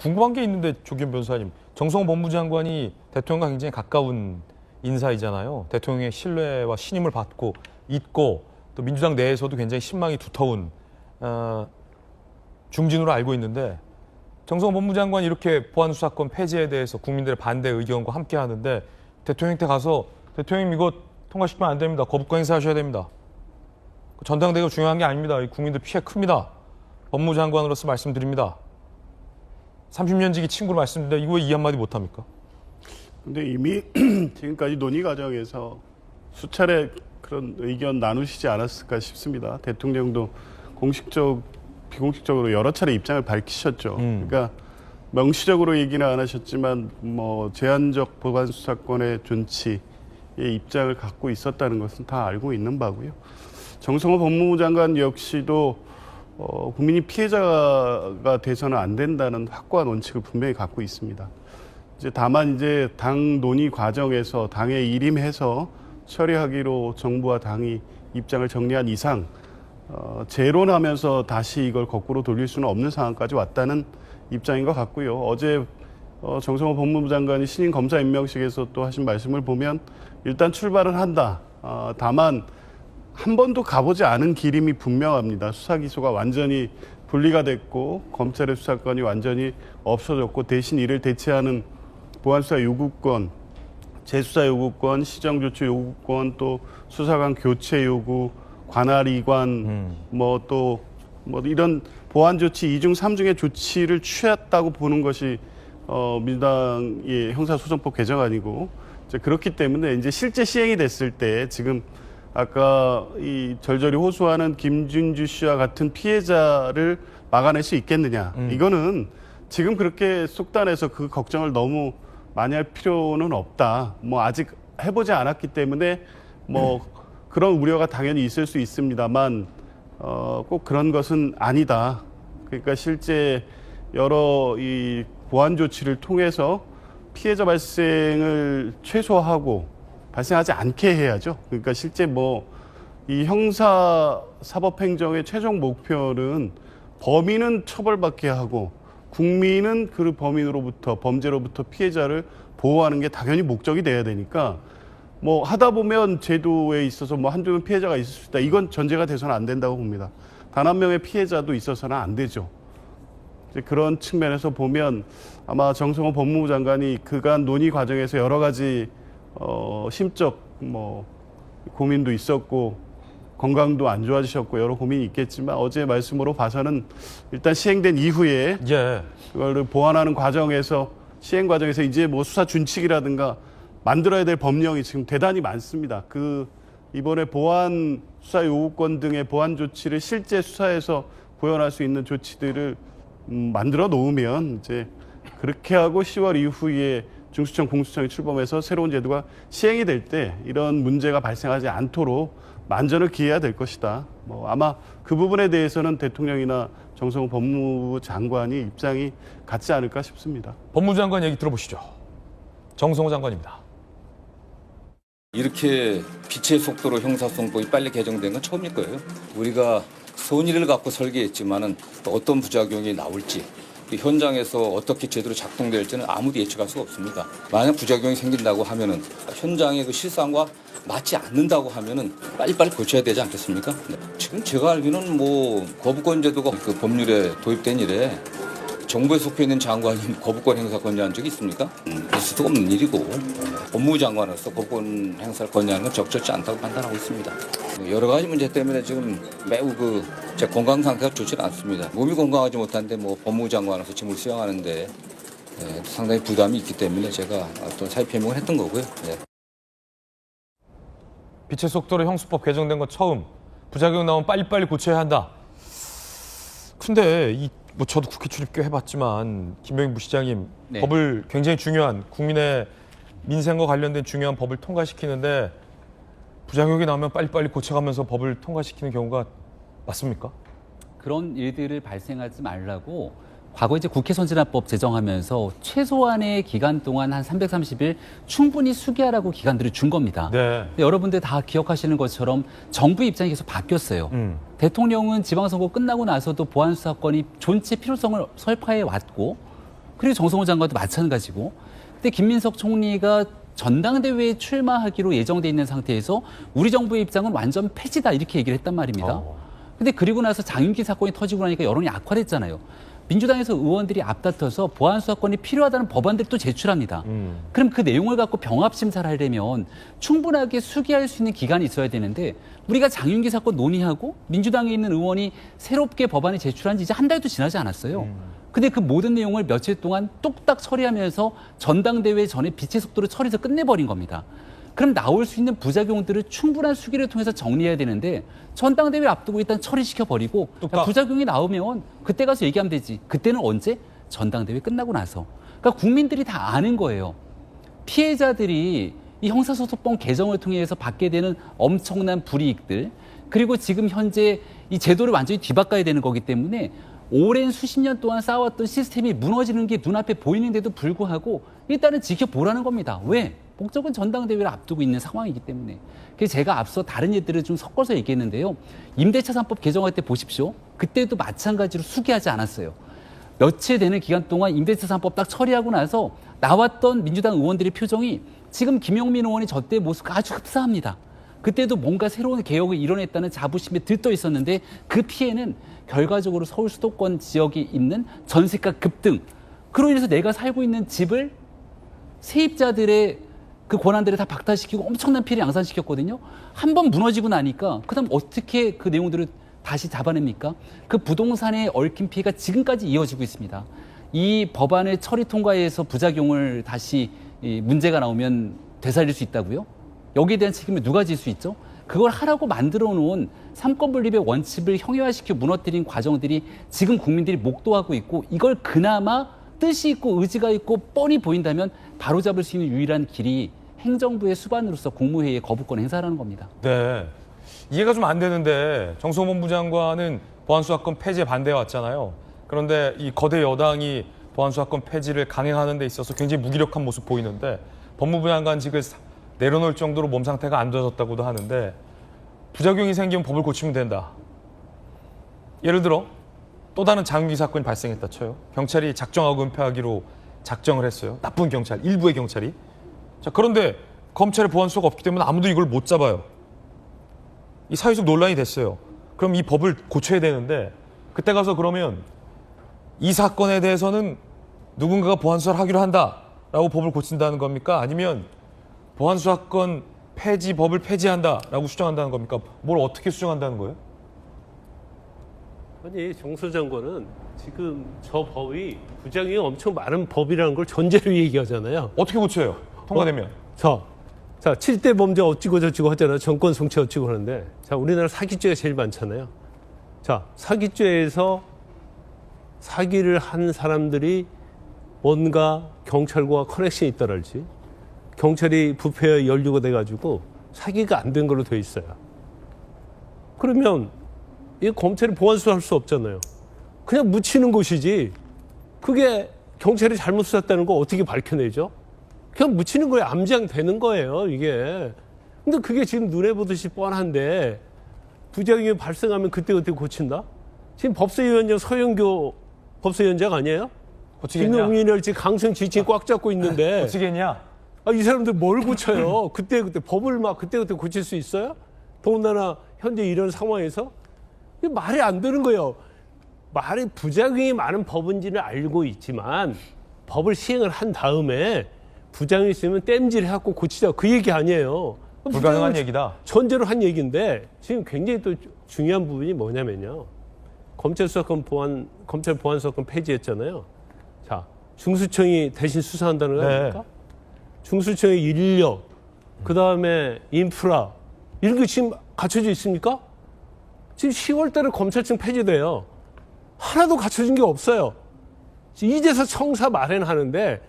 궁금한 게 있는데 조기현 변호사님, 정성호 법무장관이 대통령과 굉장히 가까운 인사이잖아요. 대통령의 신뢰와 신임을 받고 있고 또 민주당 내에서도 굉장히 신망이 두터운 중진으로 알고 있는데 정성호 법무장관이 이렇게 보안수사권 폐지에 대해서 국민들의 반대 의견과 함께 하는데 대통령한테 가서 대통령님 이거 통과시키면 안 됩니다. 거부권 행사하셔야 됩니다. 전당대회가 중요한 게 아닙니다. 국민들 피해 큽니다. 법무장관으로서 말씀드립니다. 30년 지기 친구로 말씀드리는데 이거 왜 이 한마디 못합니까? 근데 이미 지금까지 논의 과정에서 수차례 그런 의견 나누시지 않았을까 싶습니다. 대통령도 비공식적으로 여러 차례 입장을 밝히셨죠. 그러니까 명시적으로 얘기는 안 하셨지만 뭐 제한적 보관 수사권의 존치의 입장을 갖고 있었다는 것은 다 알고 있는 바고요. 정성호 법무부 장관 역시도 국민이 피해자가 돼서는 안 된다는 확고한 원칙을 분명히 갖고 있습니다. 다만 이제 당 논의 과정에서 당에 일임해서 처리하기로 정부와 당이 입장을 정리한 이상 재론하면서 다시 이걸 거꾸로 돌릴 수는 없는 상황까지 왔다는 입장인 것 같고요. 어제 정성호 법무부 장관이 신임 검사 임명식에서 또 하신 말씀을 보면 일단 출발은 한다. 다만 한 번도 가보지 않은 길임이 분명합니다. 수사 기소가 완전히 분리가 됐고 검찰의 수사권이 완전히 없어졌고 대신 이를 대체하는 보안수사 요구권, 재수사 요구권, 시정조치 요구권, 또 수사관 교체 요구, 관할 이관, 또 이런 보안 조치 2중 3중의 조치를 취했다고 보는 것이 민주당의 형사소송법 개정안이고 그렇기 때문에 이제 실제 시행이 됐을 때 지금 아까 이 절절히 호소하는 김준주 씨와 같은 피해자를 막아낼 수 있겠느냐. 이거는 지금 그렇게 속단해서 그 걱정을 너무 많이 할 필요는 없다. 아직 해보지 않았기 때문에 그런 우려가 당연히 있을 수 있습니다만 꼭 그런 것은 아니다. 그러니까 실제 여러 이 보안 조치를 통해서 피해자 발생을 최소화하고 발생하지 않게 해야죠. 그러니까 실제 이 형사 사법행정의 최종 목표는 범인은 처벌받게 하고 국민은 그 범죄로부터 피해자를 보호하는 게 당연히 목적이 돼야 되니까 하다 보면 제도에 있어서 한두 명 피해자가 있을 수 있다. 이건 전제가 돼서는 안 된다고 봅니다. 단 한 명의 피해자도 있어서는 안 되죠. 이제 그런 측면에서 보면 아마 정성호 법무부 장관이 그간 논의 과정에서 여러 가지 심적 고민도 있었고 건강도 안 좋아지셨고 여러 고민이 있겠지만 어제 말씀으로 봐서는 일단 시행된 이후에 그걸 보완하는 과정에서 시행 과정에서 이제 수사 준칙이라든가 만들어야 될 법령이 지금 대단히 많습니다. 이번에 보안 수사 요구권 등의 보안 조치를 실제 수사에서 구현할 수 있는 조치들을 만들어 놓으면 이제 그렇게 하고 10월 이후에 중수청, 공수처이 출범해서 새로운 제도가 시행이 될 때 이런 문제가 발생하지 않도록 만전을 기해야 될 것이다. 아마 그 부분에 대해서는 대통령이나 정성호 법무부 장관이 입장이 같지 않을까 싶습니다. 법무부 장관 얘기 들어보시죠. 정성호 장관입니다. 이렇게 빛의 속도로 형사소송법이 빨리 개정된 건 처음일 거예요. 우리가 선의를 갖고 설계했지만은 또 어떤 부작용이 나올지 현장에서 어떻게 제대로 작동될지는 아무도 예측할 수가 없습니다. 만약 부작용이 생긴다고 하면은 현장의 그 실상과 맞지 않는다고 하면은 빨리빨리 고쳐야 되지 않겠습니까? 지금 제가 알기로는 거부권 제도가 그 법률에 도입된 이래 정부에 속해 있는 장관이 거부권 행사 권유한 적이 있습니까? 있을 수도 없는 일이고 법무부 장관으로서 거부권 행사를 권유하는 건 적절치 않다고 판단하고 있습니다. 여러 가지 문제 때문에 지금 매우 제 건강 상태가 좋지 않습니다. 몸이 건강하지 못한데 법무부 장관으로서 직무를 수행하는데 상당히 부담이 있기 때문에 제가 어떤 사의 표명을 했던 거고요. 빛의 속도로 형수법 개정된 건 처음. 부작용 나오면 빨리빨리 고쳐야 한다. 근데 저도 국회 출입교 해봤지만 김병인 부시장님 법을 굉장히 중요한 국민의 민생과 관련된 중요한 법을 통과시키는데 부작용이 나오면 빨리빨리 고쳐가면서 법을 통과시키는 경우가 맞습니까? 그런 일들을 발생하지 말라고 과거 이제 국회 선진화법 제정하면서 최소한의 기간 동안 한 330일 충분히 수기하라고 기간들을 준 겁니다. 여러분들 다 기억하시는 것처럼 정부 입장이 계속 바뀌었어요. 대통령은 지방선거 끝나고 나서도 보안수사권이 존재 필요성을 설파해 왔고 그리고 정성호 장관도 마찬가지고. 근데 김민석 총리가 전당대회에 출마하기로 예정돼 있는 상태에서 우리 정부의 입장은 완전 폐지다 이렇게 얘기를 했단 말입니다. 근데 그리고 나서 장윤기 사건이 터지고 나니까 여론이 악화됐잖아요. 민주당에서 의원들이 앞다퉈서 보안 수사권이 필요하다는 법안들을 또 제출합니다. 그럼 그 내용을 갖고 병합 심사를 하려면 충분하게 수기할 수 있는 기간이 있어야 되는데 우리가 장윤기 사건 논의하고 민주당에 있는 의원이 새롭게 법안을 제출한 지 이제 한 달도 지나지 않았어요. 근데 그 모든 내용을 며칠 동안 뚝딱 처리하면서 전당대회 전에 빛의 속도로 처리해서 끝내버린 겁니다. 그럼 나올 수 있는 부작용들을 충분한 수기를 통해서 정리해야 되는데 전당대회 앞두고 일단 처리시켜버리고 부작용이 나오면 그때 가서 얘기하면 되지. 그때는 언제? 전당대회 끝나고 나서. 그러니까 국민들이 다 아는 거예요. 피해자들이 이 형사소송법 개정을 통해서 받게 되는 엄청난 불이익들 그리고 지금 현재 이 제도를 완전히 뒤바꿔야 되는 거기 때문에 오랜 수십 년 동안 쌓아왔던 시스템이 무너지는 게 눈앞에 보이는데도 불구하고 일단은 지켜보라는 겁니다. 왜? 목적은 전당대회를 앞두고 있는 상황이기 때문에. 그래서 제가 앞서 다른 예들을 좀 섞어서 얘기했는데요. 임대차 3법 개정할 때 보십시오. 그때도 마찬가지로 수기하지 않았어요. 며칠 되는 기간 동안 임대차 3법 딱 처리하고 나서 나왔던 민주당 의원들의 표정이 지금 김용민 의원이 저때 모습과 아주 흡사합니다. 그때도 뭔가 새로운 개혁을 이뤄냈다는 자부심에 들떠 있었는데 그 피해는 결과적으로 서울 수도권 지역에 있는 전세가 급등. 그로 인해서 내가 살고 있는 집을 세입자들의 그 권한들을 다 박탈시키고 엄청난 피해를 양산시켰거든요. 한 번 무너지고 나니까 그다음 어떻게 그 내용들을 다시 잡아냅니까? 그 부동산에 얽힌 피해가 지금까지 이어지고 있습니다. 이 법안을 처리 통과해서 부작용을 다시 문제가 나오면 되살릴 수 있다고요? 여기에 대한 책임을 누가 질 수 있죠? 그걸 하라고 만들어 놓은 삼권 분립의 원칙을 형해화시켜 무너뜨린 과정들이 지금 국민들이 목도하고 있고 이걸 그나마 뜻이 있고 의지가 있고 뻔히 보인다면 바로잡을 수 있는 유일한 길이 행정부의 수반으로서 국무회의의 거부권 행사라는 겁니다. 네. 이해가 좀 안 되는데 정성호 법무부 장관은 보안수사권 폐지에 반대해 왔잖아요. 그런데 이 거대 여당이 보안수사권 폐지를 강행하는 데 있어서 굉장히 무기력한 모습 보이는데 법무부 장관직을 내려놓을 정도로 몸 상태가 안 좋아졌다고도 하는데 부작용이 생기면 법을 고치면 된다. 예를 들어 또 다른 장윤기 사건이 발생했다 쳐요. 경찰이 작정하고 은폐하기로 작정을 했어요. 나쁜 경찰, 일부의 경찰이. 자, 그런데 검찰의 보안수사가 없기 때문에 아무도 이걸 못 잡아요. 이 사회적 논란이 됐어요. 그럼 이 법을 고쳐야 되는데 그때 가서 그러면 이 사건에 대해서는 누군가가 보안수사를 하기로 한다라고 법을 고친다는 겁니까? 아니면 보안수사권 폐지 법을 폐지한다라고 수정한다는 겁니까? 뭘 어떻게 수정한다는 거예요? 아니 정서 장관은 지금 저 법이 부작용이 엄청 많은 법이라는 걸 전제로 얘기하잖아요. 어떻게 고쳐요? 통과되면. 자 7대 범죄 어찌고 저찌고 하잖아요. 정권 성취 어찌고 하는데 자 우리나라 사기죄가 제일 많잖아요. 자 사기죄에서 사기를 한 사람들이 뭔가 경찰과 커넥션이 있다랄지 경찰이 부패에 연루가 돼가지고 사기가 안 된 걸로 돼 있어요. 그러면 이 검찰이 보안수사할 수 없잖아요. 그냥 묻히는 것이지 그게 경찰이 잘못 수사했다는 거 어떻게 밝혀내죠? 그냥 묻히는 거에 암장되는 거예요, 이게. 근데 그게 지금 눈에 보듯이 뻔한데 부작용이 발생하면 그때그때 고친다? 지금 법사위원장 서영교 법사위원장 아니에요? 고치겠냐? 김용민이랄지 강성 지칭 꽉 잡고 있는데 고치겠냐? 이 사람들 뭘 고쳐요? 그때그때 법을 막 그때그때 고칠 수 있어요? 더군다나 현재 이런 상황에서 이게 말이 안 되는 거예요. 말이 부작용이 많은 법인지는 알고 있지만 법을 시행을 한 다음에 부작용이 있으면 땜질해갖고 고치자 그 얘기 아니에요. 불가능한 얘기다. 전제로 한 얘기인데 지금 굉장히 또 중요한 부분이 뭐냐면요. 검찰 보안수사권 폐지했잖아요. 자, 중수청이 대신 수사한다는 거 아닙니까? 중수청의 인력, 그 다음에 인프라 이런 게 지금 갖춰져 있습니까? 지금 10월 달에 검찰청 폐지돼요. 하나도 갖춰진 게 없어요. 이제서 청사 마련하는데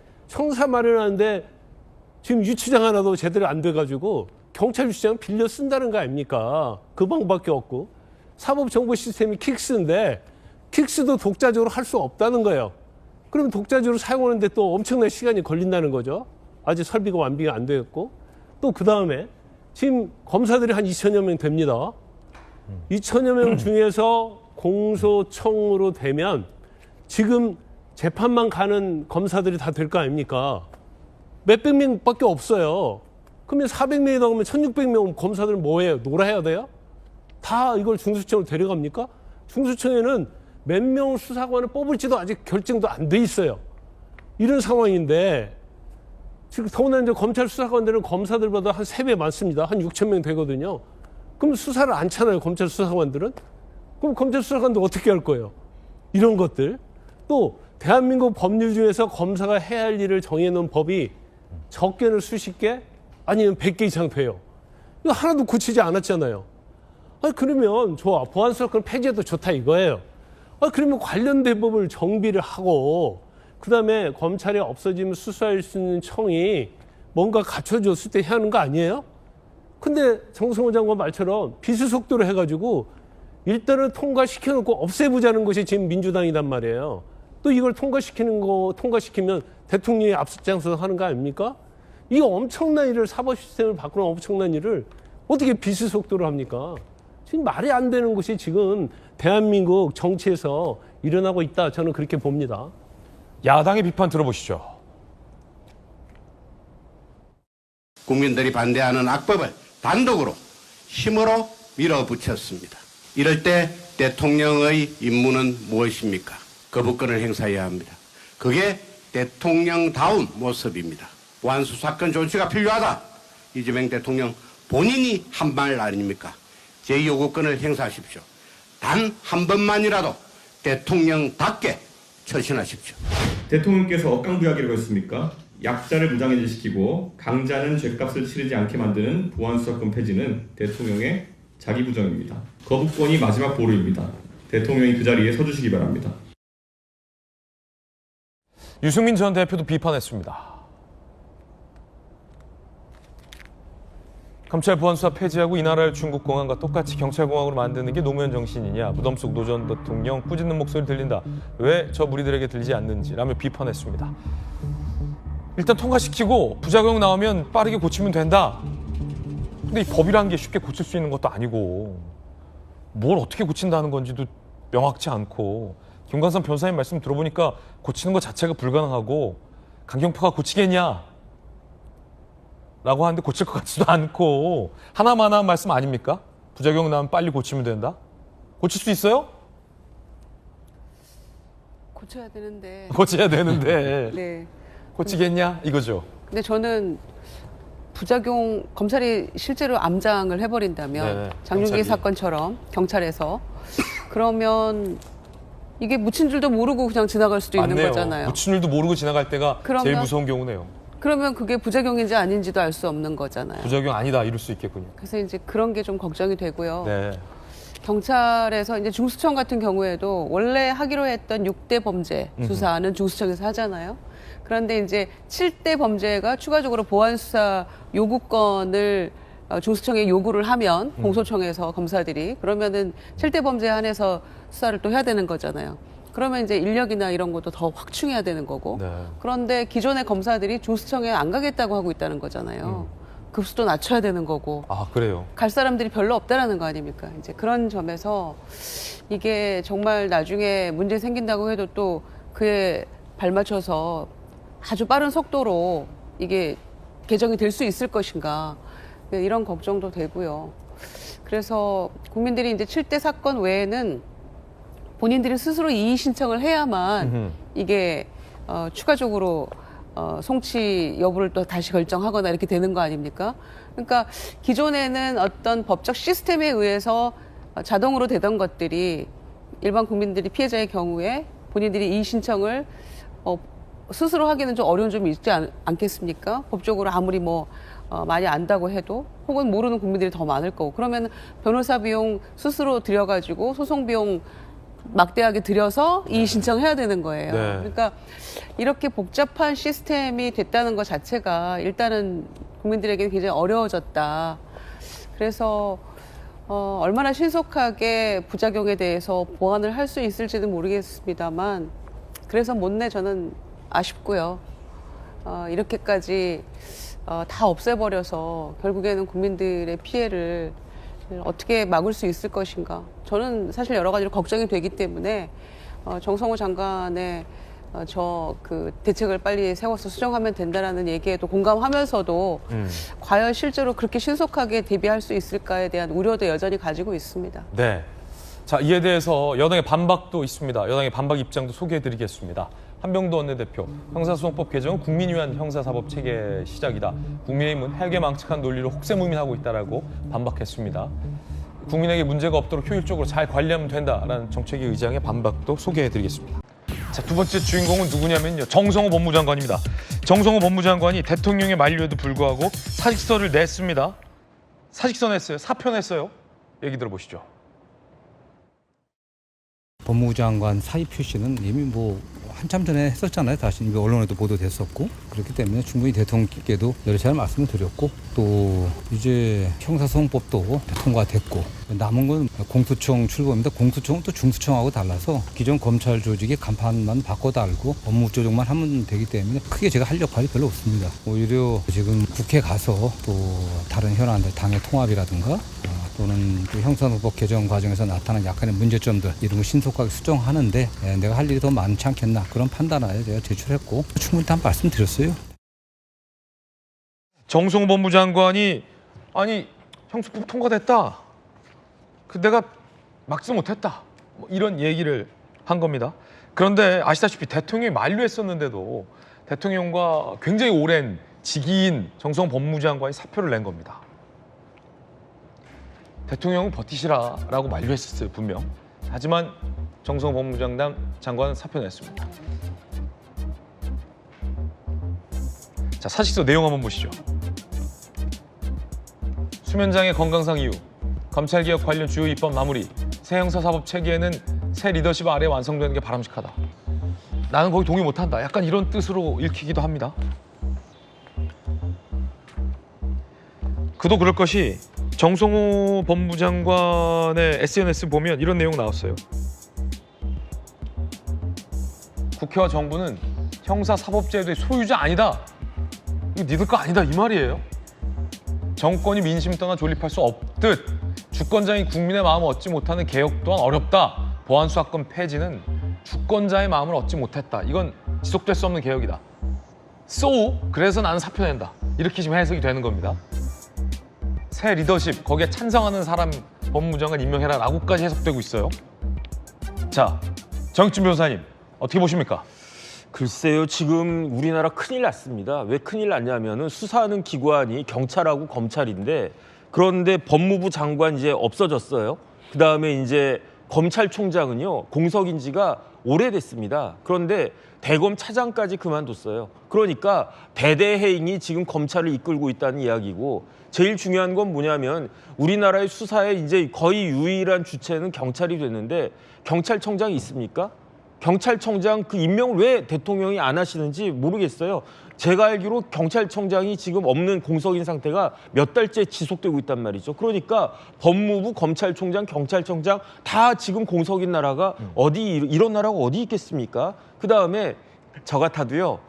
지금 유치장 하나도 제대로 안 돼가지고 경찰 유치장 빌려 쓴다는 거 아닙니까? 그 방법밖에 없고 사법정보 시스템이 킥스인데 킥스도 독자적으로 할 수 없다는 거예요. 그럼 독자적으로 사용하는데 또 엄청난 시간이 걸린다는 거죠. 아직 설비가 완비가 안 되었고 또 그 다음에 지금 검사들이 한 2천여 명 됩니다. 2천여 명 중에서 공소청으로 되면 지금 재판만 가는 검사들이 다 될 거 아닙니까? 몇백 명밖에 없어요. 그러면 400명이 나오면 1600명 검사들 뭐해요? 놀아야 돼요? 다 이걸 중수청으로 데려갑니까? 중수청에는 몇 명 수사관을 뽑을지도 아직 결정도 안 돼 있어요. 이런 상황인데 지금 더구나 이제 검찰 수사관들은 검사들보다 한 3배 많습니다. 한 6천 명 되거든요. 그럼 수사를 안 차나요, 검찰 수사관들은? 그럼 검찰 수사관들 어떻게 할 거예요? 이런 것들. 또 대한민국 법률 중에서 검사가 해야 할 일을 정해놓은 법이 적게는 수십 개 아니면 100개 이상 돼요. 이거 하나도 고치지 않았잖아요. 아니, 그러면 좋아. 보안수사권 폐지해도 좋다 이거예요. 아, 그러면 관련된 법을 정비를 하고 그다음에 검찰이 없어지면 수사할 수 있는 청이 뭔가 갖춰줬을 때 해야 하는 거 아니에요? 근데 정성호 장관 말처럼 비수속도로 해가지고 일단은 통과시켜놓고 없애보자는 것이 지금 민주당이란 말이에요. 또 이걸 통과시키면 대통령이 앞장서서 하는 거 아닙니까? 이 엄청난 일을 사법 시스템을 바꾸는 엄청난 일을 어떻게 비수속도로 합니까? 지금 말이 안 되는 것이 지금 대한민국 정치에서 일어나고 있다. 저는 그렇게 봅니다. 야당의 비판 들어보시죠. 국민들이 반대하는 악법을 단독으로 힘으로 밀어붙였습니다. 이럴 때 대통령의 임무는 무엇입니까? 거부권을 행사해야 합니다. 그게 대통령다운 모습입니다. 보안수사권 조치가 필요하다. 이재명 대통령 본인이 한 말 아닙니까? 제2요구권을 행사하십시오. 단 한 번만이라도 대통령답게 처신하십시오. 대통령께서 억강부약이라고 했습니까? 약자를 무장해제시키고 강자는 죗값을 치르지 않게 만드는 보안수사권 폐지는 대통령의 자기부정입니다. 거부권이 마지막 보루입니다. 대통령이 그 자리에 서주시기 바랍니다. 유승민 전 대표도 비판했습니다. 검찰 보안수사 폐지하고 이 나라를 중국 공안과 똑같이 경찰공항으로 만드는 게 노무현 정신이냐. 무덤 속 노 전 대통령 꾸짖는 목소리 들린다. 왜 저 무리들에게 들리지 않는지 라며 비판했습니다. 일단 통과시키고 부작용 나오면 빠르게 고치면 된다. 근데 이 법이라는 게 쉽게 고칠 수 있는 것도 아니고 뭘 어떻게 고친다는 건지도 명확치 않고 김광선 변호사님 말씀 들어보니까 고치는 것 자체가 불가능하고 강경파가 고치겠냐? 라고 하는데 고칠 것 같지도 않고 하나만 말씀 아닙니까? 부작용 나면 빨리 고치면 된다? 고칠 수 있어요? 고쳐야 되는데. 고쳐야 되는데 네. 고치겠냐? 이거죠. 근데 저는 부작용 검찰이 실제로 암장을 해버린다면 네네, 장윤기 경찰이. 사건처럼 경찰에서 그러면 이게 묻힌 줄도 모르고 그냥 지나갈 수도 있는 맞네요. 거잖아요. 묻힌 줄도 모르고 지나갈 때가 그러면- 제일 무서운 경우네요. 그러면 그게 부작용인지 아닌지도 알 수 없는 거잖아요. 부작용 아니다 이럴 수 있겠군요. 그래서 이제 그런 게 좀 걱정이 되고요. 네. 경찰에서 이제 중수청 같은 경우에도 원래 하기로 했던 6대 범죄 수사는 중수청에서 하잖아요. 그런데 이제 7대 범죄가 추가적으로 보안수사 요구권을 중수청에 요구를 하면 공소청에서 검사들이 그러면은 7대 범죄에 한해서 수사를 또 해야 되는 거잖아요. 그러면 이제 인력이나 이런 것도 더 확충해야 되는 거고. 네. 그런데 기존의 검사들이 중수청에 안 가겠다고 하고 있다는 거잖아요. 급수도 낮춰야 되는 거고. 아 그래요. 갈 사람들이 별로 없다라는 거 아닙니까? 이제 그런 점에서 이게 정말 나중에 문제 생긴다고 해도 또 그에 발맞춰서 아주 빠른 속도로 이게 개정이 될 수 있을 것인가 네, 이런 걱정도 되고요. 그래서 국민들이 이제 7대 사건 외에는 본인들이 스스로 이의 신청을 해야만 이게 추가적으로 송치 여부를 또 다시 결정하거나 이렇게 되는 거 아닙니까? 그러니까 기존에는 어떤 법적 시스템에 의해서 자동으로 되던 것들이 일반 국민들이 피해자의 경우에 본인들이 이의 신청을 스스로 하기는 좀 어려운 점이 있지 않겠습니까? 법적으로 아무리 많이 안다고 해도 혹은 모르는 국민들이 더 많을 거고 그러면 변호사 비용 스스로 들여가지고 소송 비용 막대하게 들여서 이의 신청해야 되는 거예요. 네. 그러니까 이렇게 복잡한 시스템이 됐다는 것 자체가 일단은 국민들에게 굉장히 어려워졌다. 그래서 얼마나 신속하게 부작용에 대해서 보완을 할 수 있을지는 모르겠습니다만 그래서 못내 저는 아쉽고요. 이렇게까지 다 없애버려서 결국에는 국민들의 피해를 어떻게 막을 수 있을 것인가. 저는 사실 여러 가지로 걱정이 되기 때문에 정성호 장관의 그 대책을 빨리 세워서 수정하면 된다라는 얘기에도 공감하면서도 과연 실제로 그렇게 신속하게 대비할 수 있을까에 대한 우려도 여전히 가지고 있습니다. 네. 자, 이에 대해서 여당의 반박도 있습니다. 여당의 반박 입장도 소개해드리겠습니다. 한병도 원내대표, 형사소송법 개정은 국민 위한 형사사법 체계 시작이다. 국민의힘은 헬게망측한 논리로 혹세무민하고 있다라고 반박했습니다. 국민에게 문제가 없도록 효율적으로 잘 관리하면 된다라는 정책의 의장의 반박도 소개해드리겠습니다. 자, 두 번째 주인공은 누구냐면요. 정성호 법무장관입니다. 정성호 법무장관이 대통령의 만류에도 불구하고 사직서를 냈습니다. 사직서 냈어요. 사표 냈어요. 얘기 들어보시죠. 법무부 장관 사의 표시는 이미 뭐 한참 전에 했었잖아요. 다시 이게 언론에도 보도됐었고 그렇기 때문에 충분히 대통령께도 여러 차례 말씀을 드렸고 또 이제 형사소송법도 통과됐고 남은 건 공수처 출범입니다. 공수처는 또 중수청하고 달라서 기존 검찰 조직의 간판만 바꿔 달고 업무 조정만 하면 되기 때문에 크게 제가 할 역할이 별로 없습니다. 오히려 지금 국회 가서 또 다른 현안들 당의 통합이라든가 또는 또 형사소송법 개정 과정에서 나타난 약간의 문제점들 이런 거 신속하게 수정하는데 내가 할 일이 더 많지 않겠나 그런 판단하에 제가 제출했고 충분히 다 말씀드렸어요. 정성호 법무장관이 아니 형사법 통과됐다. 그 내가 막지 못했다. 뭐 이런 얘기를 한 겁니다. 그런데 아시다시피 대통령이 만류했었는데도 대통령과 굉장히 오랜 직위인 정성호 법무장관이 사표를 낸 겁니다. 대통령은 버티시라라고 만류했었어요, 분명. 하지만 정성호 법무장관은 사표 냈습니다. 자, 사직서 내용 한번 보시죠. 수면장애 건강상 이유, 검찰개혁 관련 주요 입법 마무리, 새 형사사법 체계는 새 리더십 아래 완성되는 게 바람직하다. 나는 거기 동의 못한다. 약간 이런 뜻으로 읽히기도 합니다. 그도 그럴 것이 정성호 법무장관의 SNS 보면 이런 내용 나왔어요. 국회와 정부는 형사사법제도의 소유자 아니다. 이거 니들 거 아니다 이 말이에요. 정권이 민심 떠나 존립할 수 없듯 주권자인 국민의 마음을 얻지 못하는 개혁 또한 어렵다. 보안수사권 폐지는 주권자의 마음을 얻지 못했다. 이건 지속될 수 없는 개혁이다. 그래서 나는 사표 낸다. 이렇게 지금 해석이 되는 겁니다. 새 리더십, 거기에 찬성하는 사람 법무장관 임명해라 라고까지 해석되고 있어요. 자, 정익진 변호사님 어떻게 보십니까? 글쎄요, 지금 우리나라 큰일 났습니다. 왜 큰일 났냐면은 수사하는 기관이 경찰하고 검찰인데 그런데 법무부 장관 이제 없어졌어요. 그 다음에 이제 검찰총장은요 공석인 지가 오래됐습니다. 그런데 대검 차장까지 그만뒀어요. 그러니까 대대해인이 지금 검찰을 이끌고 있다는 이야기고 제일 중요한 건 뭐냐면 우리나라의 수사에 이제 거의 유일한 주체는 경찰이 됐는데 경찰청장이 있습니까? 경찰청장 그 임명을 왜 대통령이 안 하시는지 모르겠어요. 제가 알기로 경찰청장이 지금 없는 공석인 상태가 몇 달째 지속되고 있단 말이죠. 그러니까 법무부, 검찰총장, 경찰청장 다 지금 공석인 나라가 이런 나라가 어디 있겠습니까? 그다음에 저 같아도요.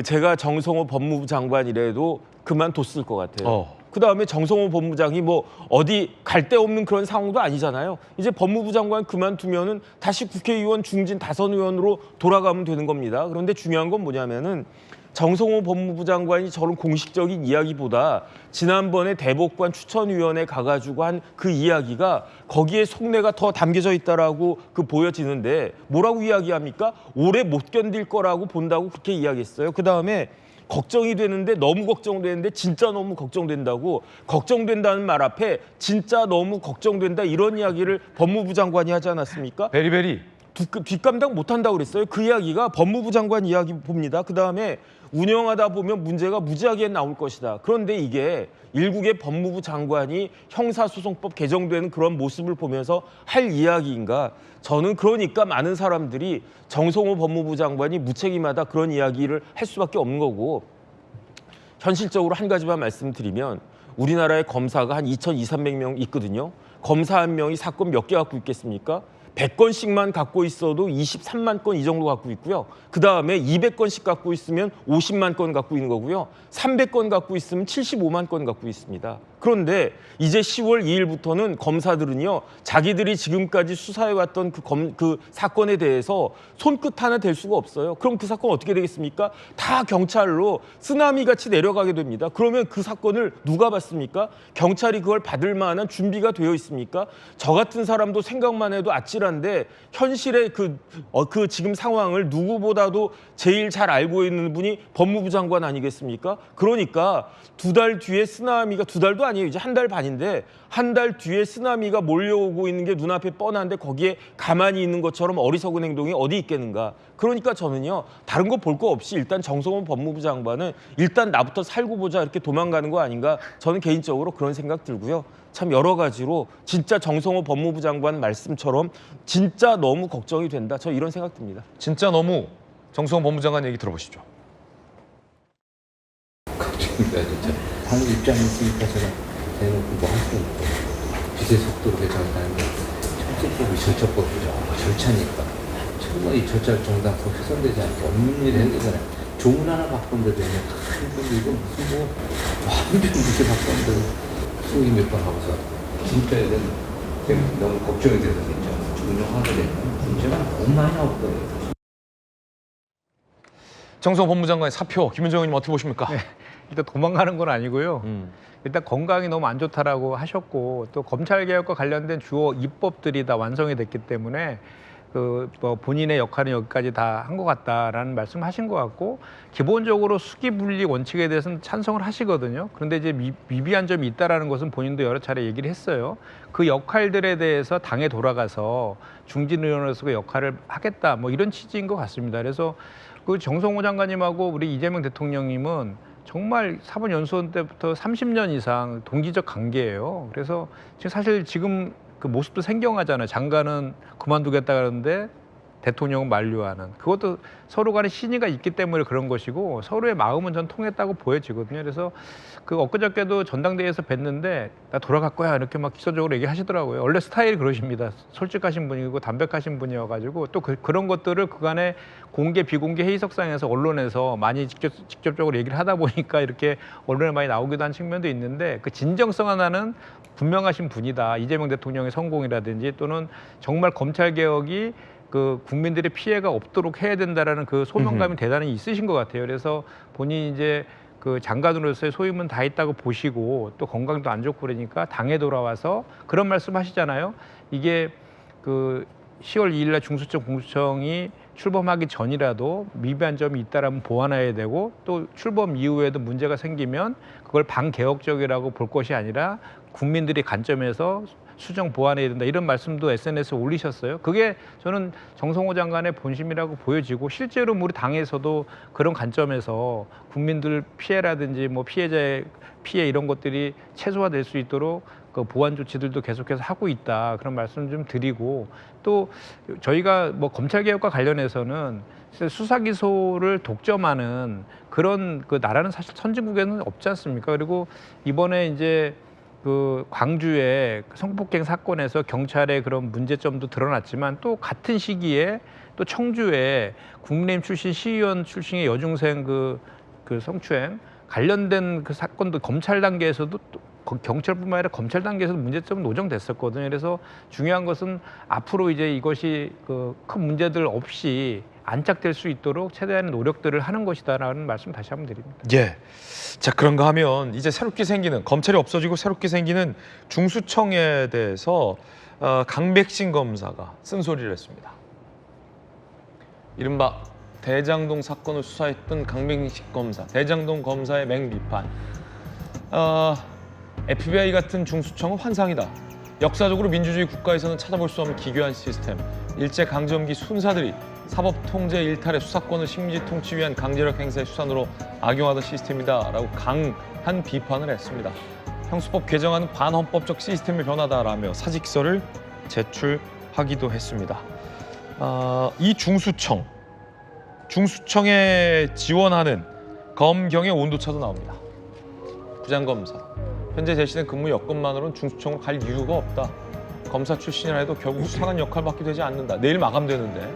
제가 정성호 법무부 장관이라도 그만뒀을 것 같아요. 그다음에 정성호 법무장이 뭐 어디 갈 데 없는 그런 상황도 아니잖아요. 이제 법무부 장관 그만두면은 다시 국회의원 중진 다선 의원으로 돌아가면 되는 겁니다. 그런데 중요한 건 뭐냐면은 정성호 법무부 장관이 저런 공식적인 이야기보다 지난번에 대법관 추천위원회 가가지고 한 그 이야기가 거기에 속내가 더 담겨져 있다라고 보여지는데 뭐라고 이야기합니까? 오래 못 견딜 거라고 본다고 그렇게 이야기했어요. 그다음에 걱정이 되는데 너무 걱정되는데 진짜 너무 걱정된다고 걱정된다는 말 앞에 진짜 너무 걱정된다 이런 이야기를 법무부 장관이 하지 않았습니까? 베리베리. 뒷감당 못한다고 그랬어요. 그 이야기가 법무부 장관 이야기 봅니다. 그다음에 운영하다 보면 문제가 무지하게 나올 것이다. 그런데 이게 일국의 법무부 장관이 형사소송법 개정되는 그런 모습을 보면서 할 이야기인가? 저는 그러니까 많은 사람들이 정성호 법무부 장관이 무책임하다 그런 이야기를 할 수밖에 없는 거고 현실적으로 한 가지만 말씀드리면 우리나라의 검사가 한 2,200~300명 있거든요. 검사 한 명이 사건 몇 개 갖고 있겠습니까? 100건씩만 갖고 있어도 23만 건 이 정도 갖고 있고요. 그다음에 200건씩 갖고 있으면 50만 건 갖고 있는 거고요. 300건 갖고 있으면 75만 건 갖고 있습니다. 그런데 이제 10월 2일부터는 검사들은요, 자기들이 지금까지 수사해왔던 그 사건에 대해서 손끝 하나 댈 수가 없어요. 그럼 그 사건 어떻게 되겠습니까? 다 경찰로 쓰나미 같이 내려가게 됩니다. 그러면 그 사건을 누가 받습니까? 경찰이 그걸 받을 만한 준비가 되어 있습니까? 저 같은 사람도 생각만 해도 아찔한데 현실의 그 지금 상황을 누구보다도 제일 잘 알고 있는 분이 법무부 장관 아니겠습니까? 그러니까 2달 뒤에 쓰나미가, 2달도 아니에요. 이제 1달 반인데 1달 뒤에 쓰나미가 몰려오고 있는 게 눈앞에 뻔한데 거기에 가만히 있는 것처럼 어리석은 행동이 어디 있겠는가. 그러니까 저는요, 다른 거 볼 거 없이 일단 정성호 법무부 장관은 일단 나부터 살고 보자 이렇게 도망가는 거 아닌가. 저는 개인적으로 그런 생각 들고요. 참 여러 가지로 진짜 정성호 법무부 장관 말씀처럼 진짜 너무 걱정이 된다. 저 이런 생각 듭니다. 진짜 너무 정성호 법무부 장관 얘기 들어보시죠. 걱정입니다, 진짜. 한국 입장이 있으니까 제가 대놓고 뭐 할 수 없고 비세 속도로 개정한다는 게 형사법이 절차법이죠. 절차니까 정말 이 절차를 정당성 훼손되지 않게 없는 일을 해야 되잖아요. 조문 하나 바꾼데도 그냥 다 힘든데 이거 무슨 뭐 완전 이렇게 바꿨는데 수기 몇 번 하고서 진짜 너무 걱정이 돼서 진짜 운영하게 되면 문제가 너무 많이 나오거든요. 정성호 법무부 장관의 사표, 김은정 의원님 어떻게 보십니까? 네, 일단 도망가는 건 아니고요. 일단 건강이 너무 안 좋다라고 하셨고 또 검찰개혁과 관련된 주요 입법들이 다 완성이 됐기 때문에 뭐 본인의 역할은 여기까지 다 한 것 같다라는 말씀하신 것 같고 기본적으로 수기 분리 원칙에 대해서는 찬성을 하시거든요. 그런데 이제 미비한 점이 있다라는 것은 본인도 여러 차례 얘기를 했어요. 그 역할들에 대해서 당에 돌아가서 중진 의원으로서 그 역할을 하겠다 뭐 이런 취지인 것 같습니다. 그래서 그 정성호 장관님하고 우리 이재명 대통령님은 정말 사법연수원 때부터 30년 이상 동기적 관계예요. 그래서 지금 사실 지금 그 모습도 생경하잖아요. 장관은 그만두겠다 그러는데 대통령은 만류하는. 그것도 서로 간에 신의가 있기 때문에 그런 것이고 서로의 마음은 전 통했다고 보여지거든요. 그래서 그 엊그저께도 전당대회에서 뵀는데 나 돌아갈 거야 이렇게 막 기본적으로 얘기하시더라고요. 원래 스타일이 그러십니다. 솔직하신 분이고 담백하신 분이어가지고 또 그런 것들을 그간의 공개 비공개 회의석상에서 언론에서 많이 직접적으로 얘기를 하다 보니까 이렇게 언론에 많이 나오기도 한 측면도 있는데 그 진정성 하나는 분명하신 분이다. 이재명 대통령의 성공이라든지 또는 정말 검찰개혁이 그 국민들의 피해가 없도록 해야 된다라는 그 소명감이 대단히 있으신 것 같아요. 그래서 본인이 이제 그 장관으로서의 소임은 다 있다고 보시고 또 건강도 안 좋고 그러니까 당에 돌아와서 그런 말씀 하시잖아요. 이게 그 10월 2일 날 중수청 공수처이 출범하기 전이라도 미비한 점이 있다라면 보완해야 되고 또 출범 이후에도 문제가 생기면 그걸 반개혁적이라고 볼 것이 아니라 국민들의 관점에서 수정 보완해야 된다 이런 말씀도 SNS에 올리셨어요. 그게 저는 정성호 장관의 본심이라고 보여지고 실제로 우리 당에서도 그런 관점에서 국민들 피해라든지 뭐 피해자의 피해 이런 것들이 최소화될 수 있도록 그 보완 조치들도 계속해서 하고 있다 그런 말씀 좀 드리고 또 저희가 뭐 검찰개혁과 관련해서는 수사 기소를 독점하는 그런 그 나라는 사실 선진국에는 없지 않습니까? 그리고 이번에 이제 그 광주의 성폭행 사건에서 경찰의 그런 문제점도 드러났지만 또 같은 시기에 또 청주에 국민의힘 출신 시의원 출신의 여중생 그 성추행 관련된 그 사건도 검찰 단계에서도 또 경찰뿐만 아니라 검찰 단계에서도 문제점 노정됐었거든요. 그래서 중요한 것은 앞으로 이제 이것이 그 큰 문제들 없이 안착될 수 있도록 최대한의 노력들을 하는 것이다라는 말씀 다시 한번 드립니다. 예. 자, 그런가 하면 이제 새롭게 생기는 검찰이 없어지고 새롭게 생기는 중수청에 대해서 강백신 검사가 쓴소리를 했습니다. 이른바 대장동 사건을 수사했던 강백신 검사, 대장동 검사의 맹비판. FBI 같은 중수청은 환상이다. 역사적으로 민주주의 국가에서는 찾아볼 수 없는 기괴한 시스템. 일제강점기 순사들이 사법통제 일탈의 수사권을 식민지 통치 위한 강제력 행사의 수단으로 악용하던 시스템이다라고 강한 비판을 했습니다. 형수법 개정안은 반헌법적 시스템의 변화다라며 사직서를 제출하기도 했습니다. 이 중수청에 지원하는 검경의 온도차도 나옵니다. 부장검사. 현재 제시된 근무 여건만으로는 중수청으로 갈 이유가 없다. 검사 출신이라 해도 결국 수사관 역할밖에 되지 않는다. 내일 마감되는데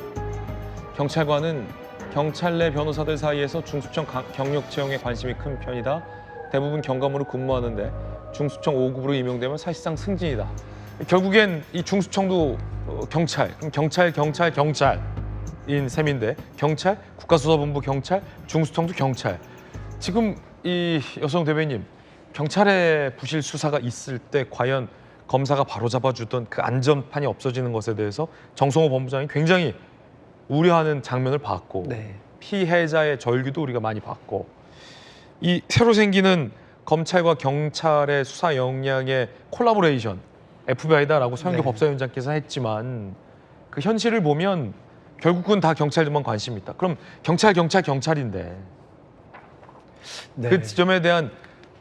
경찰관은 경찰 내 변호사들 사이에서 중수청 경력 채용에 관심이 큰 편이다. 대부분 경감으로 근무하는데 중수청 5급으로 임용되면 사실상 승진이다. 결국엔 이 중수청도 경찰, 그럼 경찰인 셈인데 경찰, 국가수사본부 경찰, 중수청도 경찰. 지금 이 여성 대변인, 경찰의 부실 수사가 있을 때 과연 검사가 바로잡아주던 그 안전판이 없어지는 것에 대해서 정성호 본부장이 굉장히 우려하는 장면을 봤고 피해자의 절규도 우리가 많이 봤고 이 새로 생기는 검찰과 경찰의 수사 역량의 콜라보레이션 FBI다라고 서영교 법사위원장께서 했지만 그 현실을 보면 결국은 다 경찰들만 관심이 있다. 그럼 경찰인데 그 지점에 대한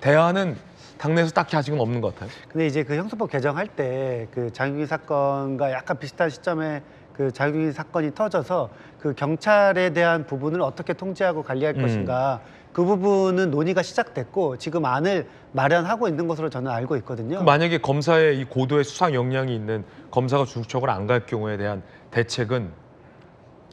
대안은 당내에서 딱히 아직은 없는 것 같아요. 근데 이제 그 형사법 개정할 때 그 장유기 사건과 약간 비슷한 시점에 그 장유기 사건이 터져서 그 경찰에 대한 부분을 어떻게 통제하고 관리할 것인가 그 부분은 논의가 시작됐고 지금 안을 마련하고 있는 것으로 저는 알고 있거든요. 만약에 검사의 이 고도의 수사 역량이 있는 검사가 중수청을 안 갈 경우에 대한 대책은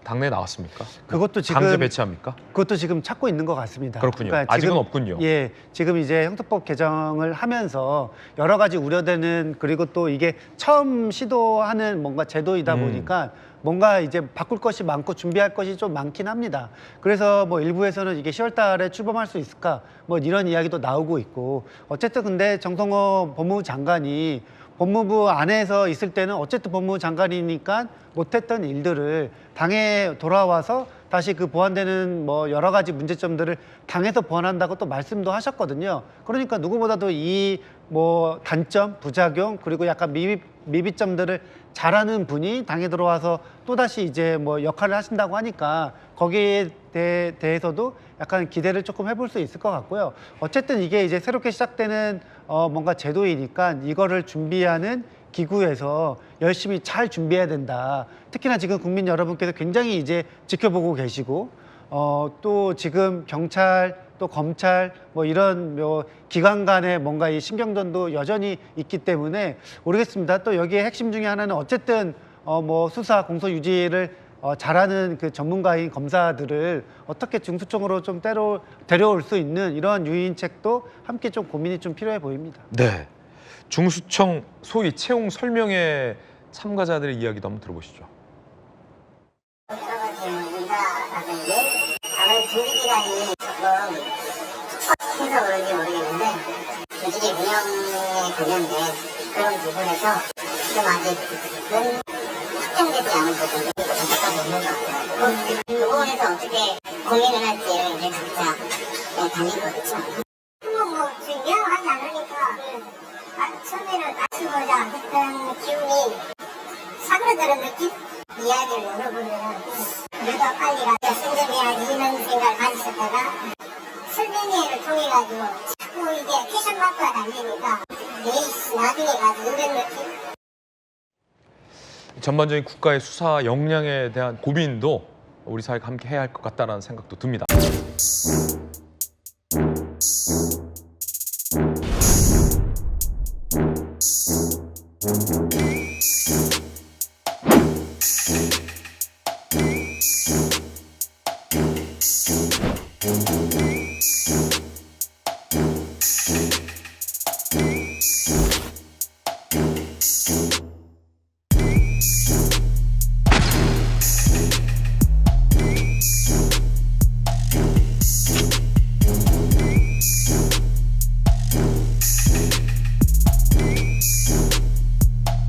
당내에 나왔습니까? 그것도 지금 강제 배치합니까? 그것도 지금 찾고 있는 것 같습니다. 그렇군요. 그러니까 아직은 지금, 없군요. 예, 지금 이제 형사법 개정을 하면서 여러 가지 우려되는 그리고 또 이게 처음 시도하는 뭔가 제도이다 보니까 뭔가 이제 바꿀 것이 많고 준비할 것이 좀 많긴 합니다. 그래서 뭐 일부에서는 이게 10월 달에 출범할 수 있을까 뭐 이런 이야기도 나오고 있고 어쨌든 근데 정성호 법무부 장관이 법무부 안에서 있을 때는 어쨌든 법무부 장관이니까 못했던 일들을 당에 돌아와서 다시 그 보완되는 뭐 여러 가지 문제점들을 당에서 보완한다고 또 말씀도 하셨거든요. 그러니까 누구보다도 이 뭐 단점, 부작용 그리고 약간 미비점들을 잘하는 분이 당에 들어와서 또다시 이제 뭐 역할을 하신다고 하니까 거기에 대해서도 약간 기대를 조금 해볼 수 있을 것 같고요. 어쨌든 이게 이제 새롭게 시작되는 뭔가 제도이니까 이거를 준비하는 기구에서 열심히 잘 준비해야 된다. 특히나 지금 국민 여러분께서 굉장히 이제 지켜보고 계시고 또 지금 경찰 또 검찰 뭐 이런 기관 간의 뭔가 이 신경전도 여전히 있기 때문에 모르겠습니다. 또 여기에 핵심 중에 하나는 어쨌든 뭐 수사 공소 유지를 잘하는 그 전문가인 검사들을 어떻게 중수청으로 좀 데려올 수 있는 이런 유인책도 함께 좀 고민이 좀 필요해 보입니다. 네, 중수청 소위 채용 설명회 참가자들의 이야기도 한번 들어보시죠. 여러 가지 인사라든지 아무래도 준비 기간이 조금 해서 그런지 모르겠는데 조직의 운영에 관련된 그런 부분에서 좀 아직은 확정되지 않은 부분이 아직까지 있는 것 같아요. 그 부분에서 어떻게 고민을 할지를 이제 각자 달린 거겠죠. 뭐 지금 여행하지 않으니까 처음에는 아쉬워자 했던 기운이 사그라드는 느낌? 이야기를 물어보면 그래도 빨리 가서 승진해야지 이런 생각을 가지셨다가 설명회를 통해가지고 자꾸 이게 패션 마크가 달리니까 에이씨 나중에 가서 이런 느낌? 전반적인 국가의 수사 역량에 대한 고민도 우리 사회가 함께 해야 할 것 같다는 생각도 듭니다.